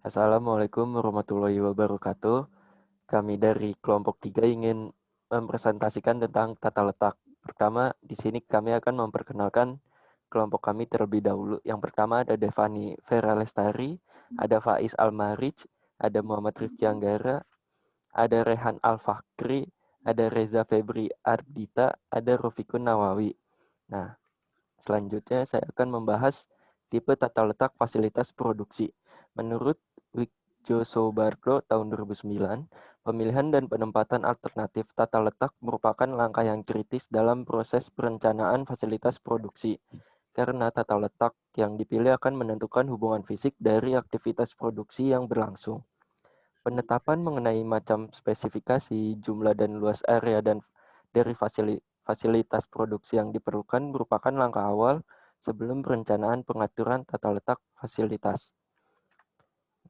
Assalamualaikum warahmatullahi wabarakatuh. Kami dari kelompok 3 ingin mempresentasikan tentang tata letak. Pertama, di sini kami akan memperkenalkan kelompok kami terlebih dahulu. Yang pertama ada Devani Vera Lestari, ada Faiz Almarij, ada Muhammad Rifki Anggara, ada Rehan Al-Fakri, ada Reza Febri Ardita, ada Rofikun Nawawi. Nah, selanjutnya saya akan membahas tipe tata letak fasilitas produksi. Menurut Wikjo Sobardo tahun 2009, pemilihan dan penempatan alternatif tata letak merupakan langkah yang kritis dalam proses perencanaan fasilitas produksi. Karena tata letak yang dipilih akan menentukan hubungan fisik dari aktivitas produksi yang berlangsung. Penetapan mengenai macam spesifikasi, jumlah dan luas area dan dari fasilitas produksi yang diperlukan merupakan langkah awal sebelum perencanaan pengaturan tata letak fasilitas.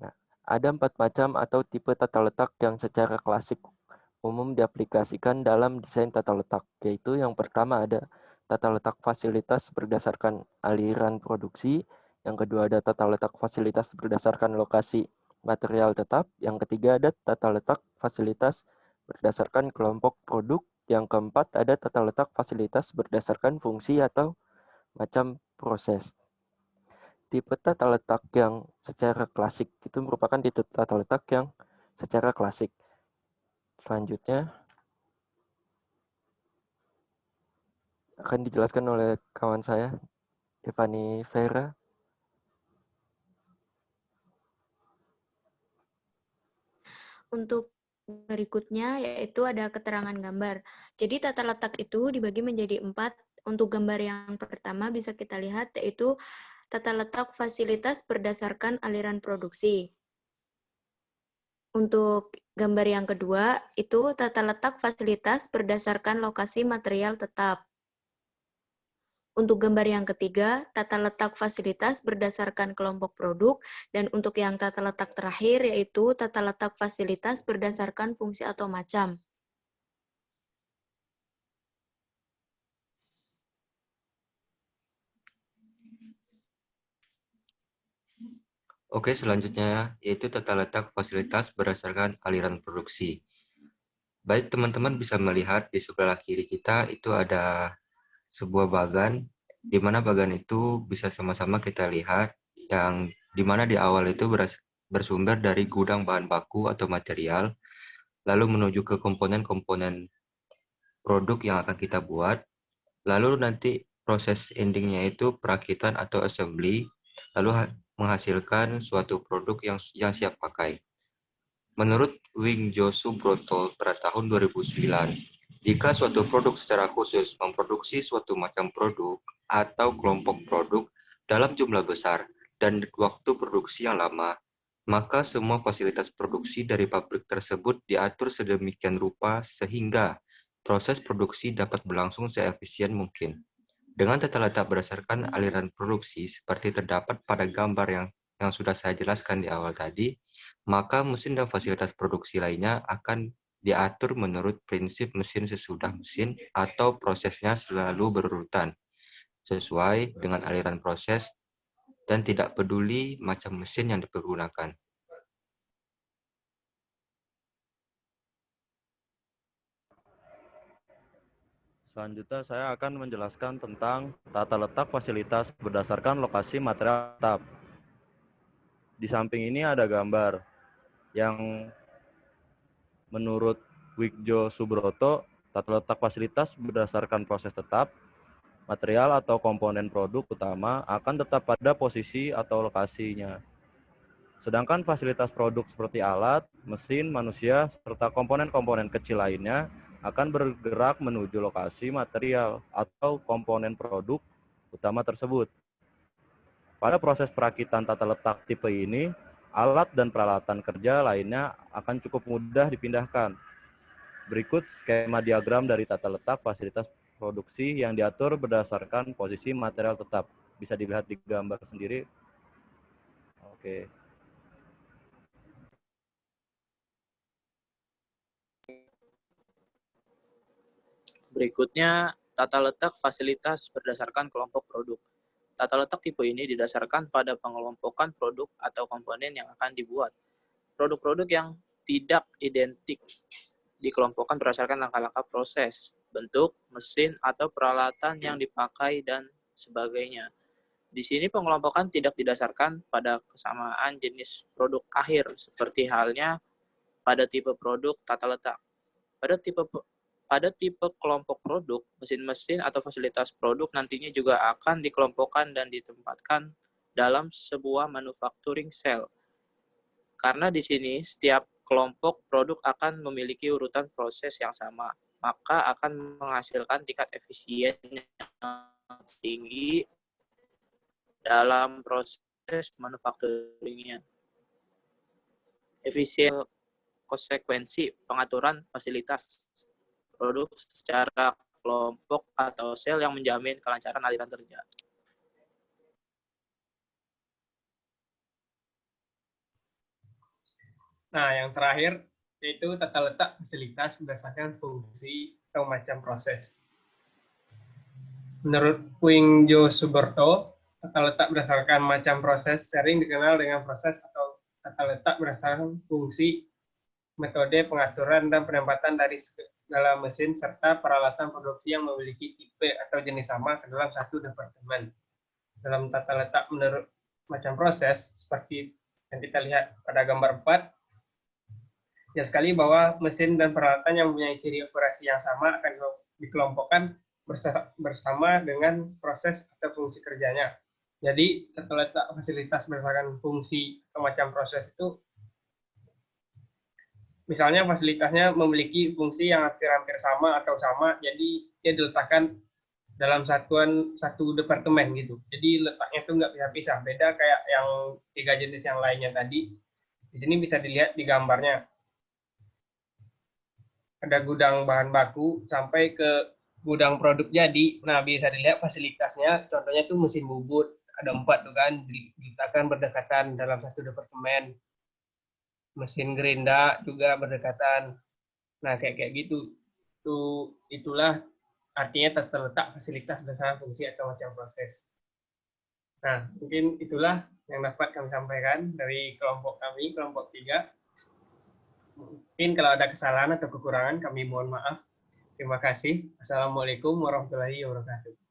Nah, ada 4 macam atau tipe tata letak yang secara klasik umum diaplikasikan dalam desain tata letak, yaitu yang pertama ada tata letak fasilitas berdasarkan aliran produksi, yang kedua ada tata letak fasilitas berdasarkan lokasi material tetap, yang ketiga ada tata letak fasilitas berdasarkan kelompok produk, yang keempat ada tata letak fasilitas berdasarkan fungsi atau macam proses. Tipe tata letak yang secara klasik itu merupakan tipe tata letak yang secara klasik. Selanjutnya akan dijelaskan oleh kawan saya, Devani Vera. Untuk berikutnya yaitu ada keterangan gambar. Jadi tata letak itu dibagi menjadi 4. Untuk gambar yang pertama bisa kita lihat yaitu tata letak fasilitas berdasarkan aliran produksi. Untuk gambar yang kedua itu tata letak fasilitas berdasarkan lokasi material tetap. Untuk gambar yang ketiga, tata letak fasilitas berdasarkan kelompok produk, dan untuk yang tata letak terakhir yaitu tata letak fasilitas berdasarkan fungsi atau macam. Oke, selanjutnya yaitu tata letak fasilitas berdasarkan aliran produksi. Baik, teman-teman bisa melihat di sebelah kiri kita itu ada sebuah bagan, di mana bagan itu bisa sama-sama kita lihat, yang di mana di awal itu bersumber dari gudang bahan baku atau material, lalu menuju ke komponen-komponen produk yang akan kita buat, lalu nanti proses endingnya itu perakitan atau assembly, lalu menghasilkan suatu produk yang siap pakai. Menurut Wingjo Subroto pada tahun 2009, jika suatu produk secara khusus memproduksi suatu macam produk atau kelompok produk dalam jumlah besar dan waktu produksi yang lama, maka semua fasilitas produksi dari pabrik tersebut diatur sedemikian rupa sehingga proses produksi dapat berlangsung seefisien mungkin. Dengan tata letak berdasarkan aliran produksi seperti terdapat pada gambar yang sudah saya jelaskan di awal tadi, maka mesin dan fasilitas produksi lainnya akan diatur menurut prinsip mesin sesudah mesin atau prosesnya selalu berurutan sesuai dengan aliran proses dan tidak peduli macam mesin yang dipergunakan. Selanjutnya saya akan menjelaskan tentang tata letak fasilitas berdasarkan lokasi material tetap. Di samping ini ada gambar yang menurut Wikjo Subroto, tata letak fasilitas berdasarkan proses tetap, material atau komponen produk utama akan tetap pada posisi atau lokasinya. Sedangkan fasilitas produk seperti alat, mesin, manusia, serta komponen-komponen kecil lainnya akan bergerak menuju lokasi material atau komponen produk utama tersebut. Pada proses perakitan tata letak tipe ini, alat dan peralatan kerja lainnya akan cukup mudah dipindahkan. Berikut skema diagram dari tata letak fasilitas produksi yang diatur berdasarkan posisi material tetap. Bisa dilihat di gambar sendiri. Oke. Berikutnya, tata letak fasilitas berdasarkan kelompok produk. Tata letak tipe ini didasarkan pada pengelompokan produk atau komponen yang akan dibuat. Produk-produk yang tidak identik dikelompokkan berdasarkan langkah-langkah proses, bentuk, mesin, atau peralatan yang dipakai, dan sebagainya. Di sini pengelompokan tidak didasarkan pada kesamaan jenis produk akhir, seperti halnya pada tipe produk tata letak. Pada tipe kelompok produk, mesin-mesin atau fasilitas produk nantinya juga akan dikelompokkan dan ditempatkan dalam sebuah manufacturing cell. Karena di sini setiap kelompok produk akan memiliki urutan proses yang sama, maka akan menghasilkan tingkat efisien yang tinggi dalam proses manufacturing-nya. Efisien konsekuensi pengaturan fasilitas produk secara kelompok atau sel yang menjamin kelancaran aliran kerja. Nah, yang terakhir yaitu tata letak fasilitas berdasarkan fungsi atau macam proses. Menurut Puing Jo Suberto, tata letak berdasarkan macam proses sering dikenal dengan proses atau tata letak berdasarkan fungsi, metode pengaturan dan penempatan dari segala mesin serta peralatan produksi yang memiliki tipe atau jenis sama ke dalam satu departemen. Dalam tata letak menurut macam proses, seperti yang kita lihat pada gambar 4, jelas sekali bahwa mesin dan peralatan yang mempunyai ciri operasi yang sama akan dikelompokkan bersama dengan proses atau fungsi kerjanya. Jadi, tata letak fasilitas berdasarkan fungsi atau macam proses itu, misalnya fasilitasnya memiliki fungsi yang hampir-hampir sama atau sama, jadi dia diletakkan dalam satu departemen gitu. Jadi letaknya itu nggak pisah-pisah, beda kayak yang 3 jenis yang lainnya tadi. Di sini bisa dilihat di gambarnya. Ada gudang bahan baku sampai ke gudang produk jadi. Nah, bisa dilihat fasilitasnya, contohnya itu mesin bubut, ada 4 tuh kan, diletakkan berdekatan dalam satu departemen. Mesin gerinda juga berdekatan. Nah, kayak gitu. Itulah artinya tata letak fasilitas berdasarkan fungsi atau macam proses. Nah, mungkin itulah yang dapat kami sampaikan dari kelompok kami, kelompok 3. Mungkin kalau ada kesalahan atau kekurangan, kami mohon maaf. Terima kasih. Assalamualaikum warahmatullahi wabarakatuh.